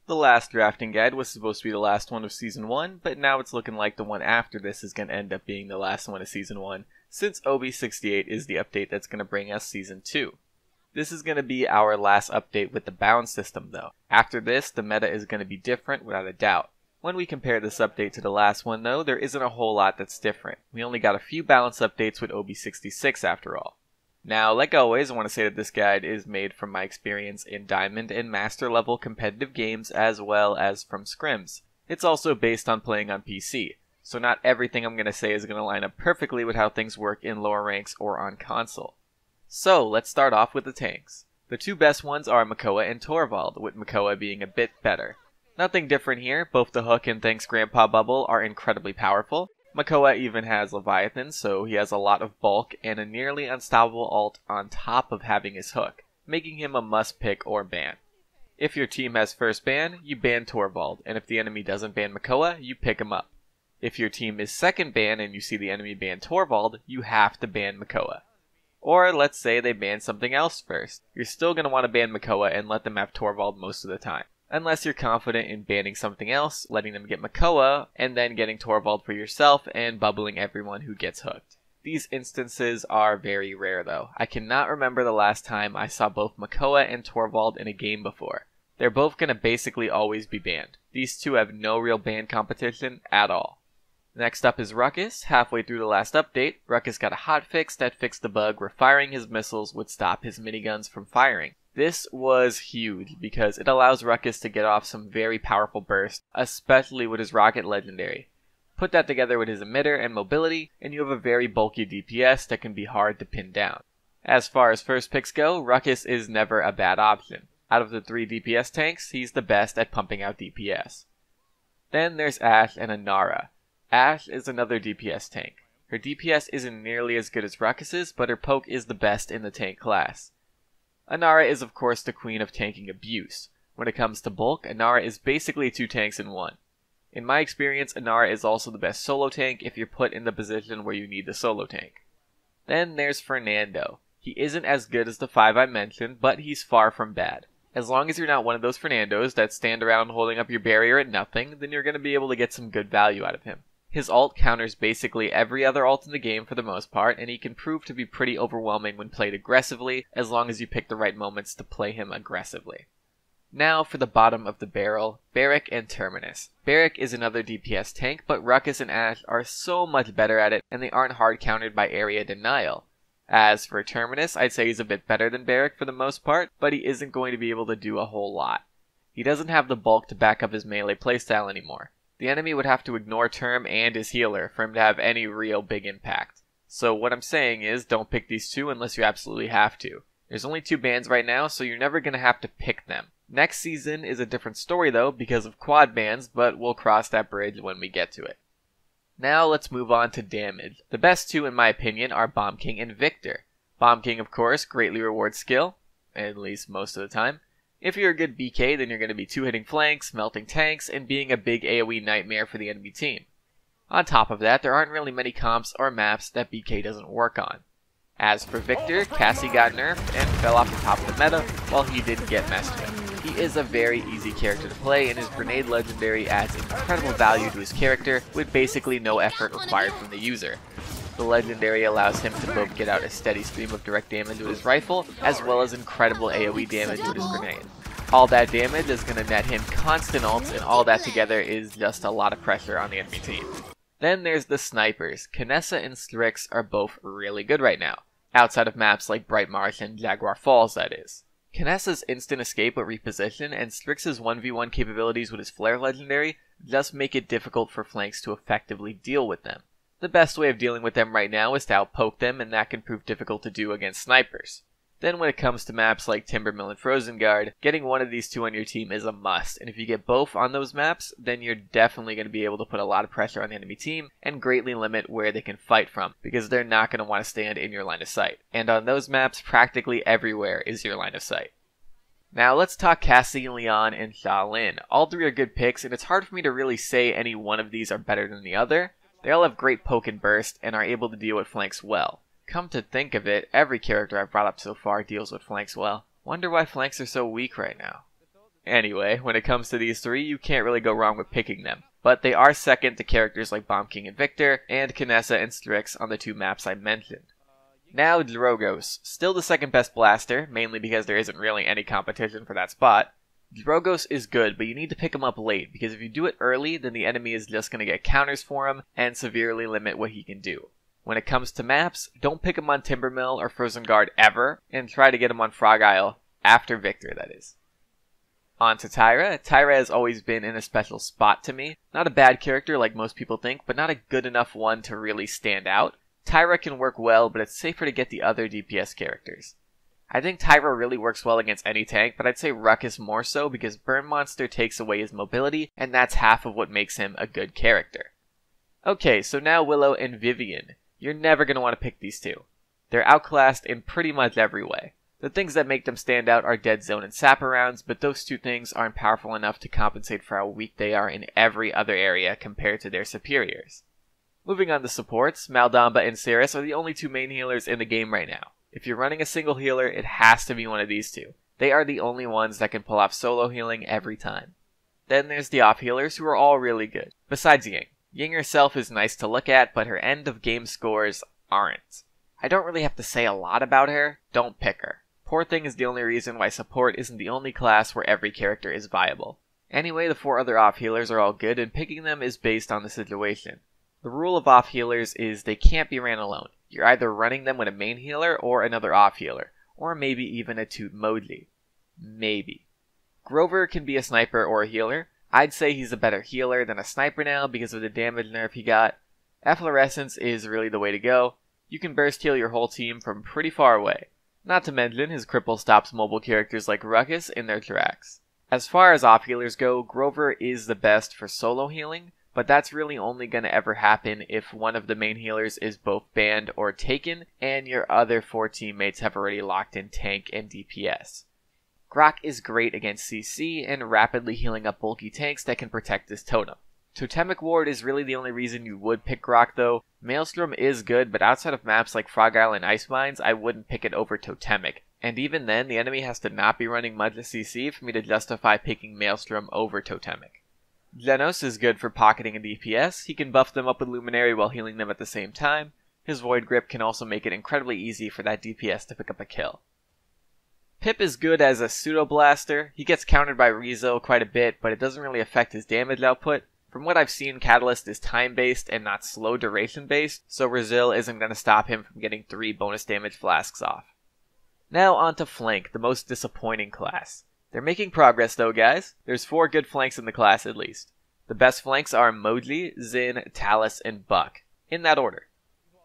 The last drafting guide was supposed to be the last one of Season 1, but now it's looking like the one after this is going to end up being the last one of Season 1, since OB68 is the update that's going to bring us Season 2. This is going to be our last update with the bound system though. After this, the meta is going to be different without a doubt. When we compare this update to the last one though, there isn't a whole lot that's different. We only got a few balance updates with OB66 after all. Now, like always, I want to say that this guide is made from my experience in Diamond and Master level competitive games as well as from scrims. It's also based on playing on PC, so not everything I'm going to say is going to line up perfectly with how things work in lower ranks or on console. So, let's start off with the tanks. The two best ones are Makoa and Torvald, with Makoa being a bit better. Nothing different here, both the hook and Thanks Grandpa Bubble are incredibly powerful. Makoa even has Leviathan, so he has a lot of bulk and a nearly unstoppable ult on top of having his hook, making him a must pick or ban. If your team has first ban, you ban Torvald, and if the enemy doesn't ban Makoa, you pick him up. If your team is second ban and you see the enemy ban Torvald, you have to ban Makoa. Or let's say they ban something else first. You're still going to want to ban Makoa and let them have Torvald most of the time. Unless you're confident in banning something else, letting them get Makoa, and then getting Torvald for yourself and bubbling everyone who gets hooked. These instances are very rare though. I cannot remember the last time I saw both Makoa and Torvald in a game before. They're both going to basically always be banned. These two have no real ban competition at all. Next up is Ruckus. Halfway through the last update, Ruckus got a hotfix that fixed the bug where firing his missiles would stop his miniguns from firing. This was huge because it allows Ruckus to get off some very powerful bursts, especially with his rocket legendary. Put that together with his emitter and mobility, and you have a very bulky DPS that can be hard to pin down. As far as first picks go, Ruckus is never a bad option. Out of the 3 DPS tanks, he's the best at pumping out DPS. Then there's Ashe and Inara. Ashe is another DPS tank. Her DPS isn't nearly as good as Ruckus's, but her poke is the best in the tank class. Inara is of course the queen of tanking abuse. When it comes to bulk, Inara is basically 2 tanks in 1. In my experience, Inara is also the best solo tank if you're put in the position where you need the solo tank. Then there's Fernando. He isn't as good as the 5 I mentioned, but he's far from bad. As long as you're not one of those Fernandos that stand around holding up your barrier at nothing, then you're going to be able to get some good value out of him. His ult counters basically every other ult in the game for the most part, and he can prove to be pretty overwhelming when played aggressively, as long as you pick the right moments to play him aggressively. Now for the bottom of the barrel, Barrack and Terminus. Barrack is another DPS tank, but Ruckus and Ashe are so much better at it, and they aren't hard countered by area denial. As for Terminus, I'd say he's a bit better than Barrack for the most part, but he isn't going to be able to do a whole lot. He doesn't have the bulk to back up his melee playstyle anymore. The enemy would have to ignore Term and his healer for him to have any real big impact. So what I'm saying is, don't pick these two unless you absolutely have to. There's only 2 bans right now, so you're never going to have to pick them. Next season is a different story though, because of quad bans, but we'll cross that bridge when we get to it. Now let's move on to damage. The best 2 in my opinion are Bomb King and Victor. Bomb King of course greatly rewards skill, at least most of the time. If you're a good BK, then you're going to be 2-hitting flanks, melting tanks, and being a big AoE nightmare for the enemy team. On top of that, there aren't really many comps or maps that BK doesn't work on. As for Victor, Cassie got nerfed and fell off the top of the meta while he didn't get messed with. He is a very easy character to play, and his grenade legendary adds incredible value to his character with basically no effort required from the user. The legendary allows him to both get out a steady stream of direct damage with his rifle, as well as incredible AoE damage with his grenade. All that damage is going to net him constant ults, and all that together is just a lot of pressure on the enemy team. Then there's the snipers. Kinessa and Strix are both really good right now, outside of maps like Bright Marsh and Jaguar Falls that is. Kinessa's instant escape with reposition and Strix's 1v1 capabilities with his flare legendary just make it difficult for flanks to effectively deal with them. The best way of dealing with them right now is to outpoke them, and that can prove difficult to do against snipers. Then when it comes to maps like Timbermill and Frozengard, getting one of these 2 on your team is a must, and if you get both on those maps, then you're definitely going to be able to put a lot of pressure on the enemy team and greatly limit where they can fight from, because they're not going to want to stand in your line of sight. And on those maps, practically everywhere is your line of sight. Now let's talk Cassie, Leon, and Xiaolin. All 3 are good picks, and it's hard for me to really say any one of these are better than the other. They all have great poke and burst, and are able to deal with flanks well. Come to think of it, every character I've brought up so far deals with flanks well. Wonder why flanks are so weak right now. Anyway, when it comes to these three, you can't really go wrong with picking them. But they are second to characters like Bomb King and Victor, and Kinessa and Strix on the 2 maps I mentioned. Now Drogos, still the second best blaster, mainly because there isn't really any competition for that spot. Drogos is good, but you need to pick him up late, because if you do it early, then the enemy is just going to get counters for him, and severely limit what he can do. When it comes to maps, don't pick him on Timbermill or Frozen Guard ever, and try to get him on Frog Isle, after Victor that is. On to Tyra. Tyra has always been in a special spot to me. Not a bad character like most people think, but not a good enough one to really stand out. Tyra can work well, but it's safer to get the other DPS characters. I think Tyra really works well against any tank, but I'd say Ruckus more so because Burn Monster takes away his mobility, and that's half of what makes him a good character. Okay, so now Willow and Vivian. You're never going to want to pick these two. They're outclassed in pretty much every way. The things that make them stand out are Dead Zone and Sapper rounds, but those two things aren't powerful enough to compensate for how weak they are in every other area compared to their superiors. Moving on to supports, Maldamba and Cirrus are the only 2 main healers in the game right now. If you're running a single healer, it has to be one of these 2. They are the only ones that can pull off solo healing every time. Then there's the off healers who are all really good, besides Ying. Ying herself is nice to look at, but her end of game scores aren't. I don't really have to say a lot about her, don't pick her. Poor Thing is the only reason why support isn't the only class where every character is viable. Anyway, the 4 other off healers are all good, and picking them is based on the situation. The rule of off healers is they can't be ran alone. You're either running them with a main healer or another off healer, or maybe even a Toot Moji. Maybe. Grover can be a sniper or a healer. I'd say he's a better healer than a sniper now because of the damage nerf he got. Efflorescence is really the way to go. You can burst heal your whole team from pretty far away. Not to mention, his cripple stops mobile characters like Ruckus in their tracks. As far as off healers go, Grover is the best for solo healing, but that's really only going to ever happen if one of the main healers is both banned or taken, and your other 4 teammates have already locked in tank and DPS. Grok is great against CC and rapidly healing up bulky tanks that can protect his totem. Totemic Ward is really the only reason you would pick Grok though. Maelstrom is good, but outside of maps like Frog Isle and Ice Mines, I wouldn't pick it over Totemic. And even then, the enemy has to not be running much CC for me to justify picking Maelstrom over Totemic. Genos is good for pocketing a DPS. He can buff them up with Luminary while healing them at the same time. His Void Grip can also make it incredibly easy for that DPS to pick up a kill. Pip is good as a pseudo blaster. He gets countered by Rizzo quite a bit, but it doesn't really affect his damage output. From what I've seen, Catalyst is time-based and not slow duration-based, so Rizzo isn't going to stop him from getting 3 bonus damage flasks off. Now on to Flank, the most disappointing class. They're making progress though, guys. There's 4 good flanks in the class at least. The best flanks are Moji, Xin, Talus, and Buck, in that order.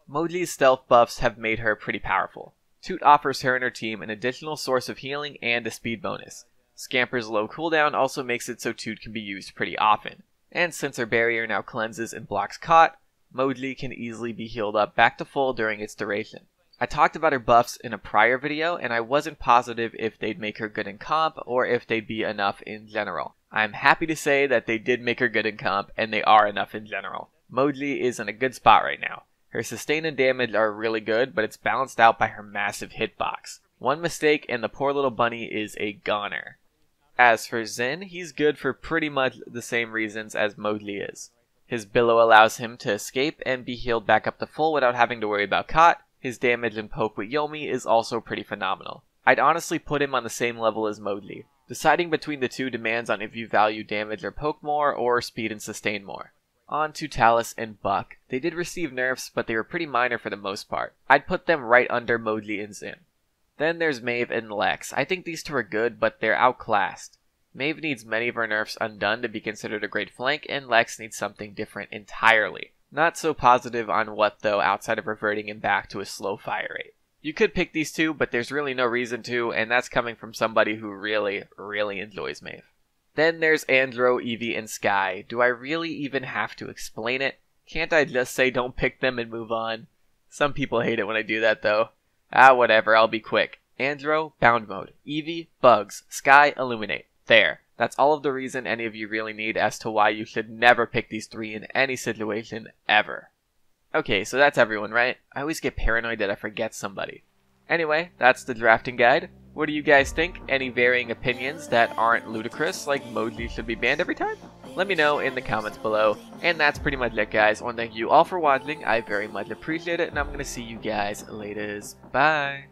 Moji's stealth buffs have made her pretty powerful. Toot offers her and her team an additional source of healing and a speed bonus. Scamper's low cooldown also makes it so Toot can be used pretty often. And since her barrier now cleanses and blocks Caught, Moji can easily be healed up back to full during its duration. I talked about her buffs in a prior video, and I wasn't positive if they'd make her good in comp or if they'd be enough in general. I'm happy to say that they did make her good in comp, and they are enough in general. Moji is in a good spot right now. Her sustain and damage are really good, but it's balanced out by her massive hitbox. One mistake and the poor little bunny is a goner. As for Xin, he's good for pretty much the same reasons as Moji is. His Billow allows him to escape and be healed back up to full without having to worry about Caught. His damage and poke with Yomi is also pretty phenomenal. I'd honestly put him on the same level as Moji. Deciding between the two demands on if you value damage or poke more, or speed and sustain more. On to Talus and Buck. They did receive nerfs, but they were pretty minor for the most part. I'd put them right under Moji and Xin. Then there's Maeve and Lex. I think these two are good, but they're outclassed. Maeve needs many of her nerfs undone to be considered a great flank, and Lex needs something different entirely. Not so positive on what though, outside of reverting him back to a slow fire rate. You could pick these two, but there's really no reason to, and that's coming from somebody who really enjoys Maeve. Then there's Andro, Eevee, and Sky. Do I really even have to explain it? Can't I just say don't pick them and move on? Some people hate it when I do that though. Whatever, I'll be quick. Andro, Bound Mode. Eevee, Bugs. Sky, Illuminate. There. That's all of the reason any of you really need as to why you should never pick these 3 in any situation, ever. Okay, so that's everyone, right? I always get paranoid that I forget somebody. Anyway, that's the drafting guide. What do you guys think? Any varying opinions that aren't ludicrous, like Moji should be banned every time? Let me know in the comments below. And that's pretty much it, guys. I want to thank you all for watching. I very much appreciate it, and I'm going to see you guys later. Bye!